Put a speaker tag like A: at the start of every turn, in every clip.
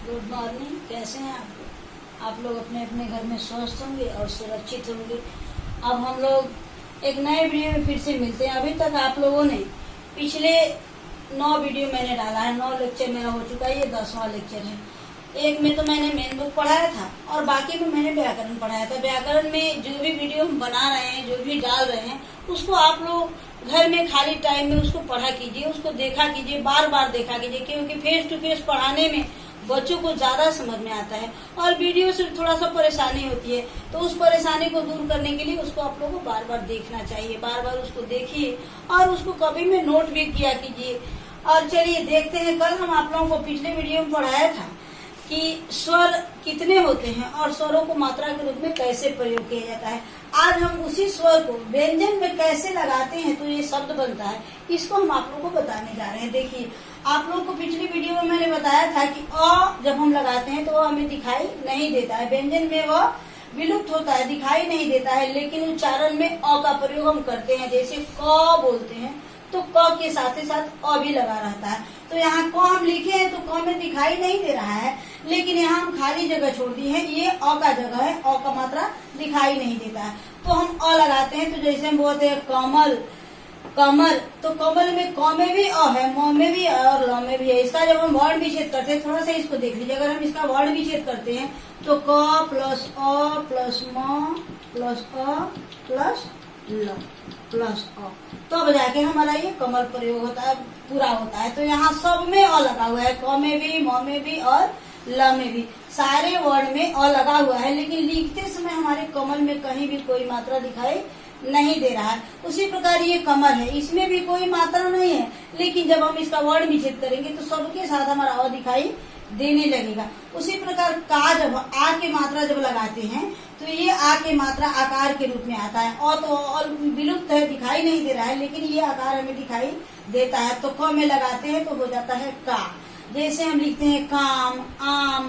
A: Good morning. कैसे हैं आप लोग अपने अपने घर में स्वस्थ होंगे और सुरक्षित होंगे। अब हम लोग एक नए वीडियो में फिर से मिलते हैं। अभी तक आप लोगों ने पिछले 9 वीडियो मैंने डाला है, 9 लेक्चर मेरा हो चुका है, ये 10वां लेक्चर है। एक में तो मैंने मेन बुक पढ़ाया था और बाकी में मैंने व्याकरण पढ़ाया था। व्याकरण में जो भी वीडियो हम बना रहे हैं, जो भी डाल रहे हैं, उसको आप लोग घर में खाली टाइम में उसको पढ़ा कीजिए, उसको देखा कीजिए, बार बार देखा कीजिए, क्योंकि फेस टू फेस पढ़ाने में बच्चों को ज्यादा समझ में आता है और वीडियो से थोड़ा सा परेशानी होती है। तो उस परेशानी को दूर करने के लिए उसको आप लोगों को बार बार देखना चाहिए, बार बार उसको देखिए और उसको कभी में नोट भी किया कीजिए। और चलिए देखते हैं, कल हम आप लोगों को पिछले वीडियो में पढ़ाया था कि स्वर कितने होते हैं और स्वरों को मात्रा के रूप में कैसे प्रयोग किया जाता है। आज हम उसी स्वर को व्यंजन में कैसे लगाते हैं तो ये शब्द बनता है, इसको हम आप लोगों को बताने जा रहे हैं। देखिए, आप लोगों को पिछली वीडियो में मैंने बताया था कि अ जब हम लगाते हैं तो वो हमें दिखाई नहीं देता है, व्यंजन में वह विलुप्त होता है, दिखाई नहीं देता है, लेकिन उच्चारण में अ का प्रयोग हम करते हैं। जैसे क बोलते हैं तो क के साथ ही साथ अ भी लगा रहता है। तो यहाँ क हम लिखे हैं तो क में दिखाई नहीं दे रहा है, लेकिन यहाँ हम खाली जगह छोड़ दी है, ये अ का जगह है, अ का मात्रा दिखाई नहीं देता है। तो हम अ लगाते हैं, तो जैसे हम बोलते हैं कमल, कमल, तो कमल में क में भी अ है, म में भी और ल में भी है। इसका जब हम वर्ण विच्छेद करते हैं, थोड़ा सा इसको देख लीजिए, अगर हम इसका वर्ण विच्छेद करते हैं तो क प्लस अ प्लस म प्लस अ प्लस ल प्लस अ, तब जाके हमारा ये कमल प्रयोग होता है, पूरा होता है। तो यहाँ सब में अ लगा हुआ है, क में भी, म में भी और ल में भी, सारे वर्ण में अ लगा हुआ है, लेकिन लिखते समय हमारे कमल में कहीं भी कोई मात्रा दिखाई नहीं दे रहा है। उसी प्रकार ये कमल है, इसमें भी कोई मात्रा नहीं है, लेकिन जब हम इसका वर्ण विच्छेद करेंगे तो सबके साथ हमारा अ दिखाई देने लगेगा। उसी प्रकार का जब आ की मात्रा जब लगाते हैं तो ये आ की मात्रा आकार के रूप में आता है। अ तो विलुप्त है, दिखाई नहीं दे रहा है, लेकिन ये आकार हमें दिखाई देता है। तो क में लगाते हैं तो हो जाता है का। जैसे हम लिखते हैं काम, आम,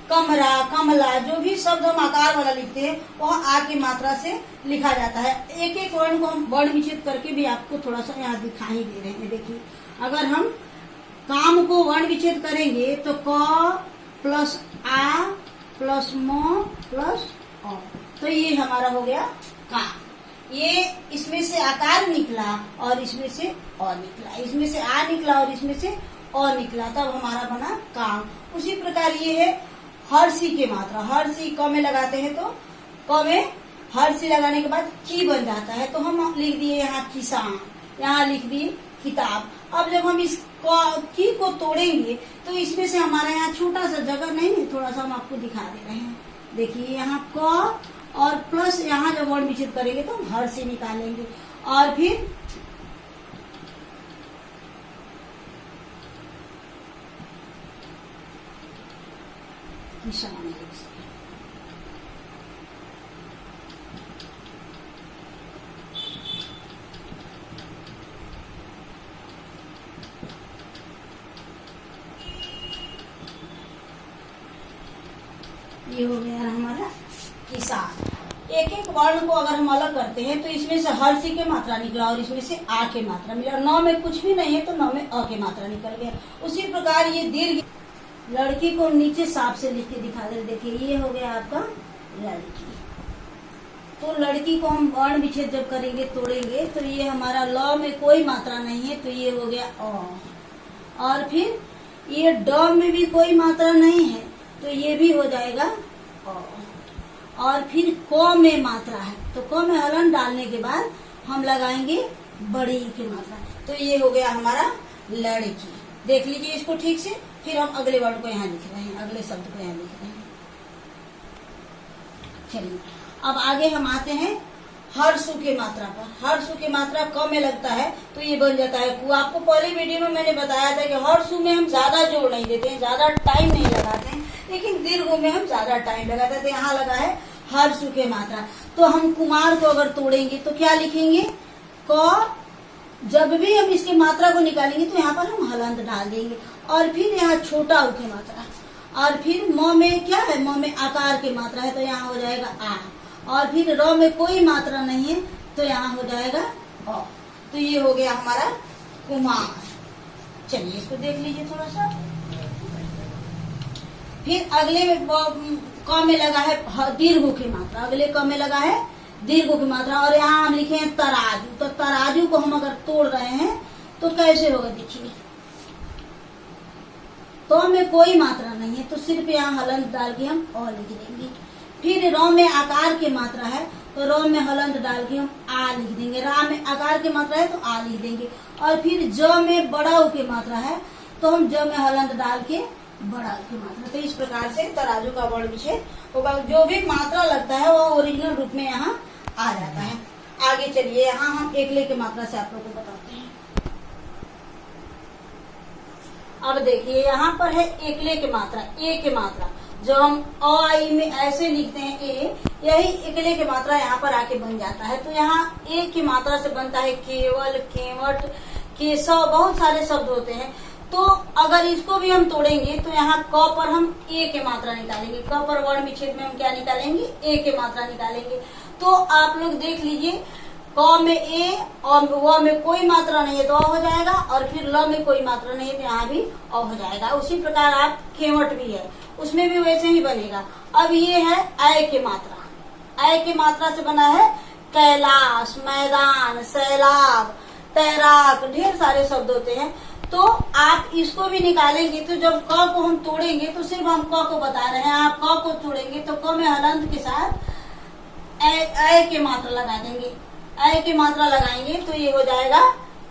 A: कमरा, कमला, जो भी शब्द हम आकार वाला लिखते हैं वह आ की मात्रा से लिखा जाता है। एक एक वर्ण को हम वर्ण विच्छेद करके भी आपको थोड़ा सा यहाँ दिखाई दे रहे हैं। देखिए, अगर हम काम को वर्ण विच्छेद करेंगे तो क प्लस आ प्लस म प्लस अ, तो ये हमारा हो गया का। ये इसमें से आकार निकला और इसमें से अ निकला, इसमें से आ निकला और इसमें से अ निकला, तब हमारा बना काम। उसी प्रकार ये है हर्षी की मात्रा। हर्षी क में लगाते हैं तो क में हर्षी लगाने के बाद की बन जाता है, तो हम लिख दिए यहाँ किसान, यहाँ लिख दिए किताब। अब जब हम इस की को तोड़ेंगे तो इसमें से हमारा यहाँ छोटा सा जगह नहीं है, थोड़ा सा हम आपको दिखा दे रहे हैं। देखिए, यहाँ क और प्लस यहाँ जब वर्ण विच्छेद करेंगे तो हम हर्षी निकालेंगे और फिर किसान। ये हो गया हमारा किसान। एक एक वर्ण को अगर हम अलग करते हैं तो इसमें से हर्षी की मात्रा निकला और इसमें से आ की मात्रा मिला। नौ में कुछ भी नहीं है तो नौ में अ की मात्रा निकल गया। उसी प्रकार ये दीर्घ, लड़की को नीचे साफ से लिख के दिखा दे। देखिए, ये हो गया आपका लड़की। तो लड़की को हम वर्ण विच्छेद जब करेंगे, तोड़ेंगे, तो ये हमारा ल में कोई मात्रा नहीं है तो ये हो गया अ, और फिर ये ड में भी कोई मात्रा नहीं है तो ये भी हो जाएगा अ, और फिर क में मात्रा है तो क में हलन डालने के बाद हम लगाएंगे बड़ी की मात्रा, तो ये हो गया हमारा लड़की। देख लीजिए इसको ठीक से, फिर हम अगले वर्ड को यहाँ लिख रहे हैं, अगले शब्द को यहाँ लिख रहे हैं। चलिए, अब आगे हम आते हैं हर्षु की मात्रा पर। हर्षु की मात्रा क में लगता है तो ये बन जाता है कु। आपको पहले वीडियो में मैंने बताया था कि हर्षु में हम ज्यादा जोर नहीं देते हैं, ज्यादा टाइम नहीं लगाते हैं, लेकिन दीर्घ में हम ज्यादा टाइम लगाते हैं। तो यहाँ लगा है हर्षु की मात्रा। तो हम कुमार को अगर तोड़ेंगे तो क्या लिखेंगे, क। जब भी हम इसकी मात्रा को निकालेंगे तो यहाँ पर हम हलंत डाल देंगे और फिर यहाँ छोटा उ की मात्रा, और फिर म में क्या है, म में आकार की मात्रा है तो यहाँ हो जाएगा आ, और फिर र में कोई मात्रा नहीं है तो यहाँ हो जाएगा अ। तो ये हो गया हमारा कुमार। चलिए इसको देख लीजिए थोड़ा सा। फिर अगले क में लगा है दीर्घ की मात्रा, अगले क में लगा है दीर्घ की मात्रा, और यहाँ हम लिखे हैं तराजू। तो तराजू को हम अगर तोड़ रहे हैं तो कैसे होगा, देखिए तो में कोई मात्रा नहीं है तो सिर्फ यहाँ हलंत डाल के हम अ लिख देंगे। फिर र में आकार की मात्रा है तो र में हलंत डाल के हम आ लिख देंगे। रा में आकार की मात्रा है तो आ लिख देंगे। और फिर ज में बड़ा उ की मात्रा है तो हम ज में हलंत डाल के बड़ा उ की मात्रा। तो इस प्रकार से तराजू का वर्ण विच्छेद होगा। जो भी मात्रा लगता है वो ओरिजिनल रूप में यहाँ आ जाता है। आगे चलिए, यहाँ हम एकले की मात्रा से आप लोगों को बताते हैं। अब देखिए यहाँ पर है एकले की मात्रा, ए की मात्रा, जो हम अ आई में ऐसे लिखते हैं ए, यही एकले की मात्रा यहाँ पर आके बन जाता है। तो यहाँ ए की मात्रा से बनता है केवल, केवट, केशव, बहुत सारे शब्द होते हैं। तो अगर इसको भी हम तोड़ेंगे तो यहाँ क पर हम ए की मात्रा निकालेंगे, क पर वर्ण विच्छेद में हम क्या निकालेंगे, ए की मात्रा निकालेंगे। तो आप लोग देख लीजिए, क में ए और व में कोई मात्रा नहीं है तो अ हो जाएगा, और फिर ल में कोई मात्रा नहीं है तो यहाँ भी अ हो जाएगा। उसी प्रकार आप केवट भी है, उसमें भी वैसे ही बनेगा। अब ये है ऐ की मात्रा, ऐ की मात्रा से बना है कैलाश, मैदान, सैलाब, तैराक, ढेर सारे शब्द होते हैं। तो आप इसको भी निकालेंगे तो जब क को हम तोड़ेंगे तो सिर्फ हम क को बता रहे हैं, आप क को तोड़ेंगे तो क में हलंत के साथ ऐ की मात्रा लगा देंगे, ऐ की मात्रा लगाएंगे तो ये हो जाएगा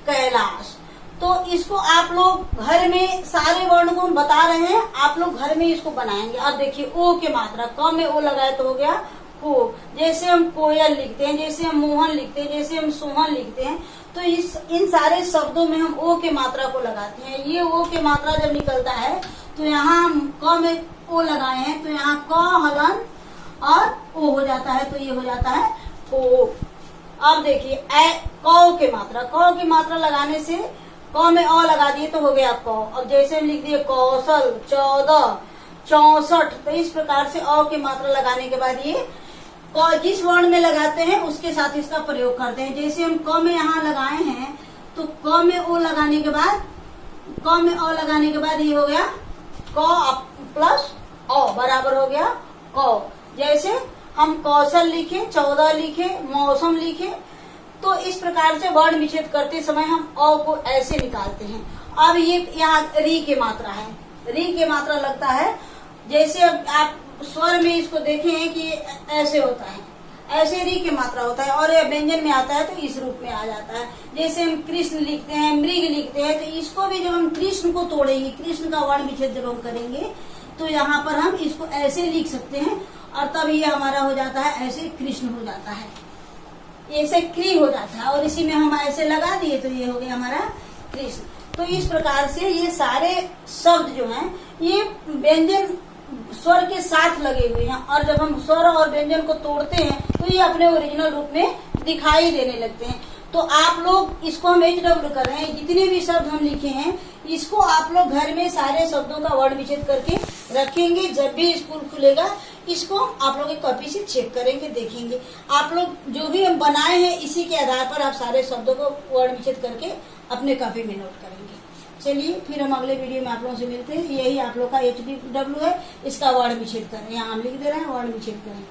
A: कैलाश। तो इसको आप लोग घर में सारे वर्ण को हम बता रहे हैं, आप लोग घर में इसको बनाएंगे। अब देखिए ओ की मात्रा, क में ओ लगाए तो हो गया को। जैसे हम कोयल लिखते हैं, जैसे हम मोहन लिखते हैं, जैसे हम सोहन लिखते हैं, तो इन सारे शब्दों में हम ओ के मात्रा को लगाते हैं। ये ओ के मात्रा जब निकलता है तो यहाँ हम क में ओ लगाए हैं तो यहाँ क हलन और ओ हो जाता है, तो ये हो जाता है को। अब देखिए क की मात्रा, क की मात्रा लगाने से क में अ लगा दिए तो हो गया क। अब जैसे हम लिख दिए कौशल, 14, 64, तो इस प्रकार से अ की मात्रा लगाने के बाद ये क जिस वर्ण में लगाते हैं उसके साथ इसका प्रयोग करते हैं। जैसे हम क में यहाँ लगाए हैं तो क में ओ लगाने के बाद, क में अ लगाने के बाद ये हो गया क प्लस अ बराबर हो गया क। जैसे हम कौशल लिखे, 14 लिखे, मौसम लिखे, तो इस प्रकार से वर्ण विच्छेद करते समय हम अ को ऐसे निकालते हैं। अब ये यहाँ री की मात्रा है, री की मात्रा लगता है। जैसे अब आप स्वर में इसको देखें कि ऐसे होता है, ऐसे री की मात्रा होता है, और यह व्यंजन में आता है तो इस रूप में आ जाता है। जैसे हम कृष्ण लिखते हैं, मृग लिखते हैं, तो इसको भी जब हम कृष्ण को तोड़ेंगे, कृष्ण का वर्ण विच्छेद जब हम करेंगे तो यहाँ पर हम इसको ऐसे लिख सकते हैं, और तब ये हमारा हो जाता है ऐसे कृष्ण हो जाता है, ऐसे क्री हो जाता है। और इसी में हम ऐसे लगा दिए तो ये हो गया हमारा कृष्ण। तो इस प्रकार से ये सारे शब्द जो हैं ये व्यंजन स्वर के साथ लगे हुए हैं, और जब हम स्वर और व्यंजन को तोड़ते हैं तो ये अपने ओरिजिनल रूप में दिखाई देने लगते हैं। तो आप लोग इसको हम HW कर रहे हैं, जितने भी शब्द हम लिखे हैं इसको आप लोग घर में सारे शब्दों का वर्ण विच्छेद करके रखेंगे। जब भी स्कूल खुलेगा इसको आप लोग एक कॉपी से चेक करेंगे, देखेंगे। आप लोग जो भी हम बनाए हैं इसी के आधार पर आप सारे शब्दों को वर्ण विच्छेद करके अपने कॉपी में नोट करेंगे। चलिए फिर हम अगले वीडियो में आप लोगों से मिलते हैं। यही आप लोग का HW है, इसका वर्ण विच्छेद करें, यहाँ हम लिख दे रहे हैं वर्ण विच्छेद करें।